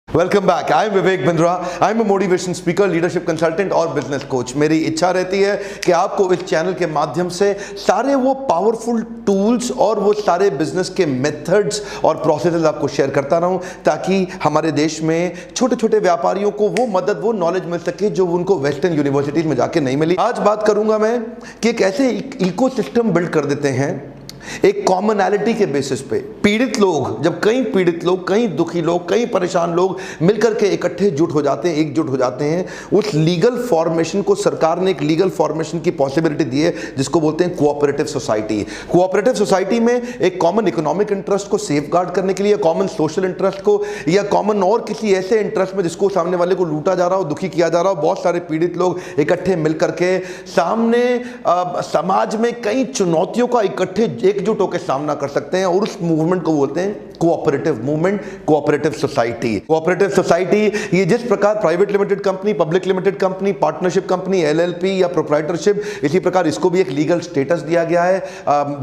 Welcome back. I am Vivek Bindra. I am a motivation speaker, leadership consultant और business coach. मेरी इच्छा रहती है कि आपको इस चैनल के माध्यम से सारे वो पावरफुल टूल्स और वो सारे बिजनेस के मेथड्स और प्रोसेसेस आपको शेयर करता रहूं, ताकि हमारे देश में छोटे छोटे व्यापारियों को वो मदद, वो नॉलेज मिल सके जो उनको वेस्टर्न यूनिवर्सिटीज में जाके नहीं मिली। आज बात करूंगा मैं कि एक ऐसे इकोसिस्टम बिल्ड कर देते हैं एक कॉमनैलिटी के बेसिस पे। पीड़ित लोग, जब कई पीड़ित लोग, कई दुखी लोग, कई परेशान लोग मिलकर के इकट्ठे जुट हो जाते हैं, एकजुट हो जाते हैं, उस लीगल फॉर्मेशन को सरकार ने एक लीगल फॉर्मेशन की पॉसिबिलिटी दी है जिसको बोलते हैं कोऑपरेटिव सोसाइटी। कोऑपरेटिव सोसाइटी में एक कॉमन इकोनॉमिक इंटरेस्ट को सेफगार्ड करने के लिए, कॉमन सोशल इंटरेस्ट को, या कॉमन और किसी ऐसे इंटरेस्ट में जिसको सामने वाले को लूटा जा रहा हो, दुखी किया जा रहा हो, बहुत सारे पीड़ित लोग इकट्ठे मिलकर के सामने समाज में कई चुनौतियों का इकट्ठे एकजुट होकर सामना कर सकते हैं, और उस मूवमेंट को बोलते हैं cooperative movement, cooperative society. Cooperative society ये जिस प्रकार private limited company, public limited company, partnership company, LLP या प्रोप्राइटरशिप, इसी प्रकार इसको भी एक लीगल स्टेटस दिया गया है।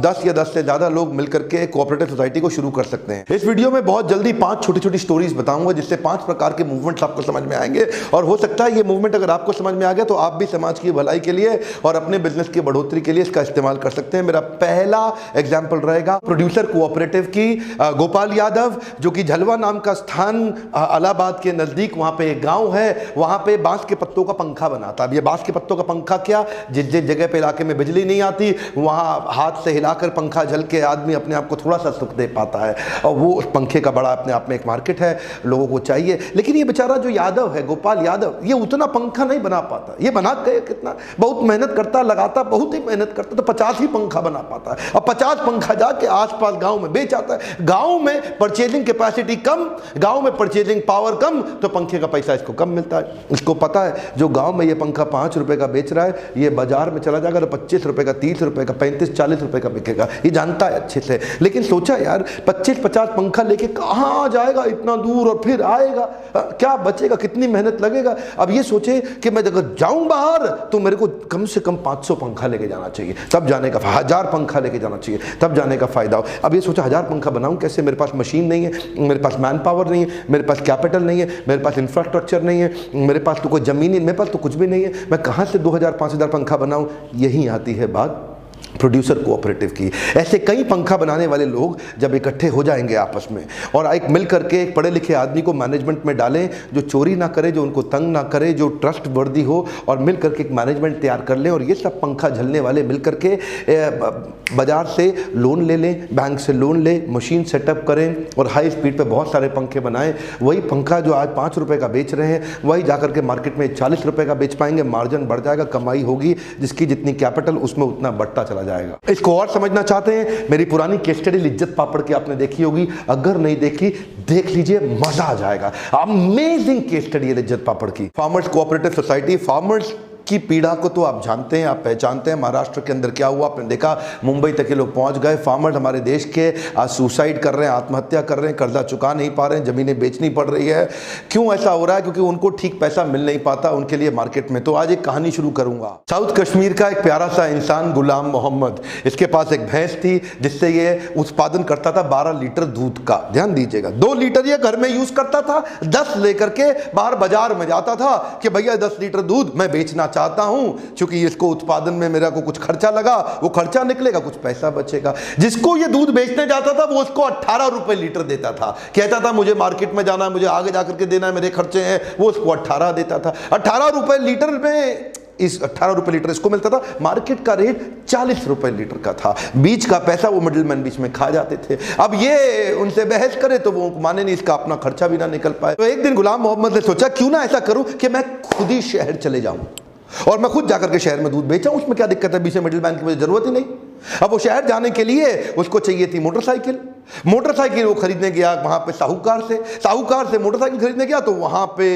10 या 10 से ज्यादा लोग मिलकर के कोऑपरेटिव सोसाइटी को शुरू कर सकते हैं। इस वीडियो में बहुत जल्दी 5 छोटी छोटी स्टोरीज बताऊंगा जिससे 5 प्रकार के मूवमेंट्स आपको समझ में आएंगे, और हो सकता है ये मूवमेंट अगर आपको समझ में आ गया तो आप भी समाज की भलाई के लिए और अपने बिजनेस की बढ़ोतरी के लिए इसका इस्तेमाल कर सकते हैं। मेरा पहला एग्जाम्पल रहेगा प्रोड्यूसर कोऑपरेटिव की। गोपाल यादव, जो कि झलवा नाम का स्थान इलाहाबाद के नजदीक, वहां पे एक गांव है, वहां पे बांस के पत्तों का पंखा बनाता। अब ये बांस के पत्तों का पंखा क्या, जिस जिस जगह पे इलाके में बिजली नहीं आती वहां हाथ से हिलाकर पंखा झल के आदमी अपने आप को थोड़ा सा सुख दे पाता है, और वो उस पंखे का बड़ा अपने आप में एक मार्केट है, लोगों को चाहिए। लेकिन ये बेचारा जो यादव है, गोपाल यादव, ये उतना पंखा नहीं बना पाता। ये बना के कितना बहुत मेहनत करता, लगाता, बहुत ही मेहनत करता, तो 50 ही पंखा बना पाता है, और 50 पंखा जाके आसपास गांव में बेच आता है। गांव में परचेजिंग कैपेसिटी कम, गांव में परचेजिंग पावर कम, तो पंखे का पैसा इसको कम मिलता है। इसको पता है जो गांव में ये पंखा 5 रुपए का बेच रहा है, ये बाजार में चला जाएगा तो 25 रुपए का, 30 रुपए का, 35-40 रुपए का बिकेगा। ये जानता है अच्छे से। लेकिन सोचा यार 25-50 पंखा लेके कहां जाएगा इतना दूर, और फिर आएगा क्या बचेगा, कितनी मेहनत लगेगा। अब ये सोचे कि मैं अगर जाऊं बाहर तो मेरे को कम से कम 500 पंखा लेके जाना चाहिए, तब जाने का, 1000 पंखा लेके जाना चाहिए, तब जाने का फायदा हो। अब ये सोचा 1000 पंखा बनाऊं कैसे, मेरे पास मशीन नहीं है, मेरे पास मैन पावर नहीं है, मेरे पास कैपिटल नहीं है, मेरे पास इंफ्रास्ट्रक्चर नहीं है, मेरे पास तो कोई जमीन नहीं, मेरे पास तो कुछ भी नहीं है, मैं कहां से 2000-5000 पंखा बनाऊं। यही आती है बात प्रोड्यूसर कोऑपरेटिव की। ऐसे कई पंखा बनाने वाले लोग जब इकट्ठे हो जाएंगे आपस में, और एक मिल करके एक पढ़े लिखे आदमी को मैनेजमेंट में डालें जो चोरी ना करे, जो उनको तंग ना करे, जो ट्रस्ट वर्दी हो, और मिल करके एक मैनेजमेंट तैयार कर लें, और ये सब पंखा झलने वाले मिल करके बाजार से लोन ले लें, बैंक से लोन लें, मशीन सेटअप करें, और हाई स्पीड पे बहुत सारे पंखे बनाएं। वही पंखा जो आज 5 रुपए का बेच रहे हैं, वही जाकर के मार्केट में 40 रुपए का बेच पाएंगे, मार्जिन बढ़ जाएगा, कमाई होगी, जिसकी जितनी कैपिटल उसमें उतना बढ़ता चला जाएगा। इसको और समझना चाहते हैं, मेरी पुरानी केस स्टडी लिज्जत पापड़ की आपने देखी होगी, अगर नहीं देखी देख लीजिए, मजा आ जाएगा। अमेजिंग केस स्टडी है लिज्जत पापड़ की। Farmers cooperative society. फार्मर्स की पीड़ा को तो आप जानते हैं, आप पहचानते हैं। महाराष्ट्र के अंदर क्या हुआ आपने देखा, मुंबई तक के लोग पहुंच गए। फार्मर्स हमारे देश के आज सुसाइड कर रहे हैं, आत्महत्या कर रहे हैं, कर्जा चुका नहीं पा रहे हैं, जमीनें बेचनी पड़ रही है। क्यों ऐसा हो रहा है? क्योंकि उनको ठीक पैसा मिल नहीं पाता उनके लिए मार्केट में। तो आज एक कहानी शुरू करूंगा। साउथ कश्मीर का एक प्यारा सा इंसान गुलाम मोहम्मद, इसके पास एक भैंस थी जिससे ये उत्पादन करता था 12 लीटर दूध का। ध्यान दीजिएगा, 2 लीटर ये घर में यूज करता था, 10 लेकर के बाहर बाजार में जाता था कि भैया 10 लीटर दूध मैं बेचना चाहता हूं, क्योंकि इसको उत्पादन में मेरा को कुछ खर्चा लगा, वो खर्चा निकलेगा, कुछ पैसा बचेगा। जिसको ये दूध बेचने जाता था वो उसको 18 रुपए लीटर देता था। कहता था मुझे मार्केट में जाना है, मुझे आगे जाकर के देना है, मेरे खर्चे हैं, वो उसको 18 देता था। 18 रुपए लीटर में, इस 18 रुपए लीटर इसको मिलता था, मार्केट का रेट 40 रुपए लीटर का था। बीच का पैसा वो मिडिलमैन बीच में खा जाते थे। अब ये उनसे बहस करे तो वो माने नहीं, इसका अपना खर्चा भी ना निकल पाए। तो एक दिन गुलाम मोहम्मद ने सोचा क्यों ना ऐसा करूं कि मैं खुद ही शहर चले जाऊं और मैं खुद जाकर के शहर में दूध बेचा। उसमें क्या दिक्कत है, बीच में मिडिलमैन की मुझे जरूरत ही नहीं। अब वो शहर जाने के लिए उसको चाहिए थी मोटरसाइकिल। मोटरसाइकिल वो खरीदने गया वहां पे साहूकार से मोटरसाइकिल खरीदने गया, तो वहां पे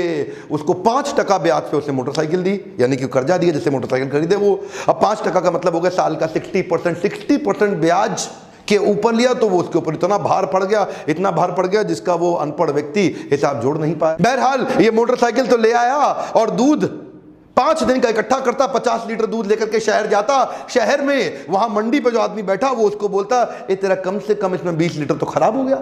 उसको 5% ब्याज पे उसने मोटरसाइकिल दी, यानी कि कर्जा दिया जिससे मोटरसाइकिल खरीदे वो। अब 5% का मतलब हो गया साल का 60% ब्याज के ऊपर लिया, तो वो उसके ऊपर इतना भार पड़ गया जिसका वो अनपढ़ व्यक्ति हिसाब जोड़ नहीं पाया। बहरहाल ये मोटरसाइकिल तो ले आया और दूध 5 दिन का इकट्ठा करता, 50 लीटर दूध लेकर के शहर जाता। शहर में वहां मंडी पे जो आदमी बैठा वो उसको बोलता, ए तेरा कम से कम इसमें 20 लीटर तो खराब हो गया।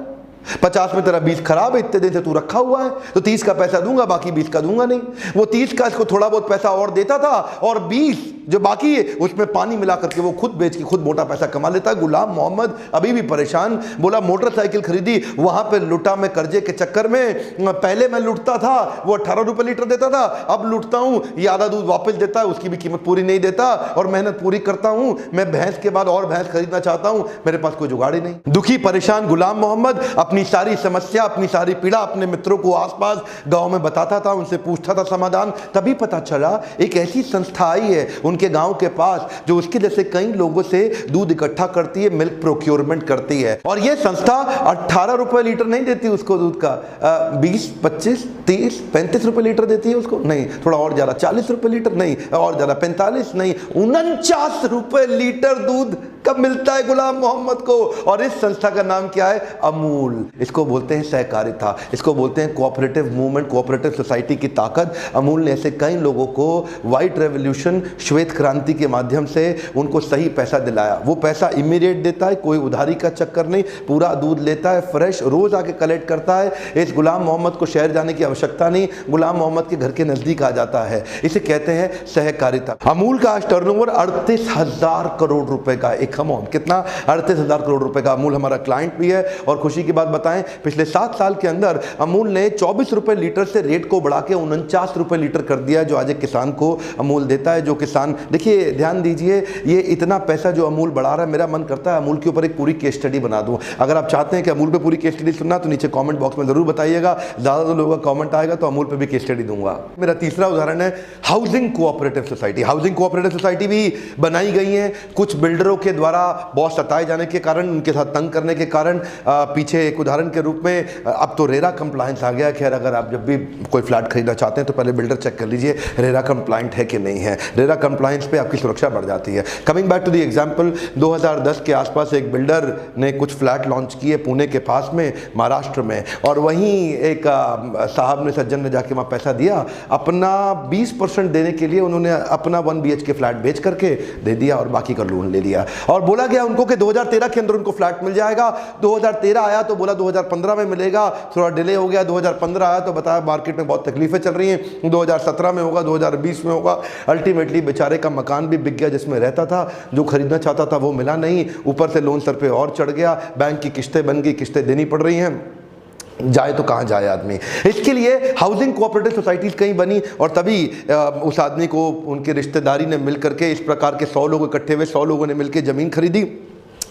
50 में तेरा 20 खराब है, इतने दिन से तू रखा हुआ है, तो 30 का पैसा दूंगा, बाकी 20 का दूंगा नहीं। वो 30 का इसको थोड़ा बहुत पैसा और देता था, और 20 जो बाकी है उसमें पानी मिला करके वो खुद बेच के खुद मोटा पैसा कमा लेता है। गुलाम मोहम्मद अभी भी परेशान, बोला मोटरसाइकिल खरीदी, वहां पे लुटा मैं कर्जे के चक्कर में। पहले मैं लुटता था, वो 18 रुपए लीटर देता था, अब लुटता हूं, ये आधा दूध वापस देता है, उसकी भी कीमत पूरी नहीं देता, और मेहनत पूरी करता हूं। मैं भैंस के बाद और भैंस खरीदना चाहता हूं, मेरे पास कोई जुगाड़ ही नहीं। दुखी परेशान गुलाम मोहम्मद अपनी सारी समस्या, अपनी सारी पीड़ा अपने मित्रों को आसपास गांव में बताता था, उनसे पूछता था समाधान। तभी पता चला एक ऐसी संस्था आई है उनके गांव के पास जो उसके जैसे कई लोगों से दूध इकट्ठा करती है, मिल्क प्रोक्योरमेंट करती है। और यह संस्था 18 रुपए लीटर नहीं देती उसको दूध का, 20, 25, 30, 35 रुपए लीटर देती है उसको, नहीं थोड़ा और ज्यादा, 40 रुपए लीटर नहीं, और ज्यादा 45 नहीं, 49 रुपए लीटर दूध कब मिलता है गुलाम मोहम्मद को। और इस संस्था का नाम क्या है? अमूल। इसको बोलते हैं सहकारिता, इसको बोलते हैं कोऑपरेटिव मूवमेंट, कोऑपरेटिव सोसाइटी की ताकत। अमूल ने ऐसे कई लोगों को व्हाइट रेवोल्यूशन, श्वेत क्रांति के माध्यम से उनको सही पैसा दिलाया। वो पैसा इमीडिएट देता है, कोई उधारी का चक्कर नहीं, पूरा दूध लेता है फ्रेश, रोज आके कलेक्ट करता है। इस गुलाम मोहम्मद को शहर जाने की आवश्यकता नहीं, गुलाम मोहम्मद के घर के नजदीक आ जाता है। इसे कहते हैं सहकारिता। अमूल का आज टर्नओवर 38,000 करोड़ रुपए का, एक कमॉन कितना, 38,000 करोड़ रुपए का। अमूल हमारा क्लाइंट भी है। और खुशी की बात बताएं, पिछले 7 साल के अंदर अमूल ने 24 रुपए लीटर से रेट को बढ़ा के 49 रुपए लीटर कर दिया, जो आज एक किसान को अमूल देता है। जो किसान, देखिए ध्यान दीजिए, ये इतना पैसा जो अमूल बढ़ा रहा है, मेरा मन करता है अमूल के ऊपर एक पूरी केस स्टडी बना दूं। अगर आप चाहते हैं कि अमूल पे पूरी केस स्टडी सुनना तो नीचे कमेंट बॉक्स में जरूर बताइएगा, ज्यादा लोगों का कमेंट आएगा तो अमूल पे भी केस स्टडी दूंगा। मेरा तीसरा उदाहरण है housing cooperative society. Housing cooperative society भी बनाई गई है कुछ बिल्डरों के द्वारा, बहुत सताए जाने के कारण, उनके साथ तंग करने के कारण। पीछे एक उदाहरण के रूप में अब तो रेरा कंप्लायंस आ गया। खैर, अगर आप जब भी कोई फ्लैट खरीदना चाहते हैं तो पहले बिल्डर चेक कर लीजिए रेरा कंप्लायंट है कि नहीं है। रेरा कंप्लायंस पे आपकी सुरक्षा बढ़ जाती है। Coming back to the example, 2010 के आसपास एक बिल्डर ने कुछ फ्लैट लॉन्च किए पुणे के पास में, महाराष्ट्र में, और वहीं एक साहब ने, सज्जन ने जाके वहाँ पैसा दिया। अपना 20% देने के लिए उन्होंने अपना 1 BHK फ्लैट बेच करके दे दिया और बाकी का लोन ले लिया। और बोला गया उनको कि 2013 के अंदर उनको फ्लैट मिल जाएगा। 2013 आया तो बोला 2015 में मिलेगा, थोड़ा डिले हो गया। 2015 आया तो बताया मार्केट में बहुत तकलीफें चल रही हैं, 2017 में होगा, 2020 में होगा। अल्टीमेटली बेचारे का मकान भी बिक गया जिसमें रहता था, जो खरीदना चाहता था वो मिला नहीं, ऊपर से लोन सर पे और चढ़ गया, बैंक की किस्तें बन गई, किस्तें देनी पड़ रही हैं, जाए तो कहाँ जाए आदमी। इसके लिए हाउसिंग कोऑपरेटिव सोसाइटीज कहीं बनी, और तभी उस आदमी को उनके रिश्तेदारी ने मिल करके, इस प्रकार के 100 लोग इकट्ठे हुए, 100 लोगों ने मिलकर ज़मीन खरीदी।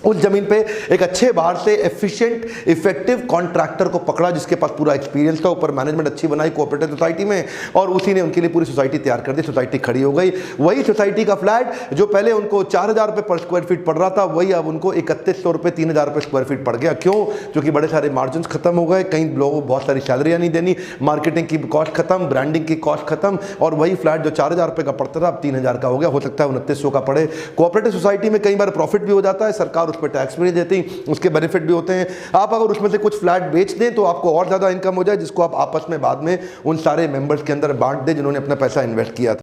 उस जमीन पे एक अच्छे बाहर से एफिशिएंट इफेक्टिव कॉन्ट्रैक्टर को पकड़ा जिसके पास पूरा एक्सपीरियंस था, ऊपर मैनेजमेंट अच्छी बनाई कोऑपरेटिव सोसाइटी में, और उसी ने उनके लिए पूरी सोसाइटी तैयार कर दी। सोसाइटी खड़ी हो गई। वही सोसाइटी का फ्लैट जो पहले उनको 4,000 रुपये पर स्क्वायर फीट पड़ रहा था, वही अब उनको 3100 रुपये, 3,000 रुपये स्क्वायर फीट पड़ गया। क्यों? क्योंकि बड़े सारे मार्जिन खत्म हो गए, कई लोगों को बहुत सारी सैलरियाँ नहीं देनी, मार्केटिंग की कॉस्ट खत्म, ब्रांडिंग की कॉस्ट खत्म, और वही फ्लैट जो 4,000 रुपये का पड़ता था अब 3,000 का हो गया। हो सकता है 2900 का पड़े। कोऑपरेटिव सोसाइटी में कई बार प्रॉफिट भी हो जाता है, सरकार उस पर टैक्स भी नहीं देती, उसके बेनिफिट भी होते हैं। आप अगर उसमें से कुछ फ्लैट बेच दें तो आपको और ज्यादा इनकम हो जाए, जिसको आप आपस में बाद में उन सारे मेंबर्स के अंदर बांट दें जिन्होंने अपना पैसा इन्वेस्ट किया था।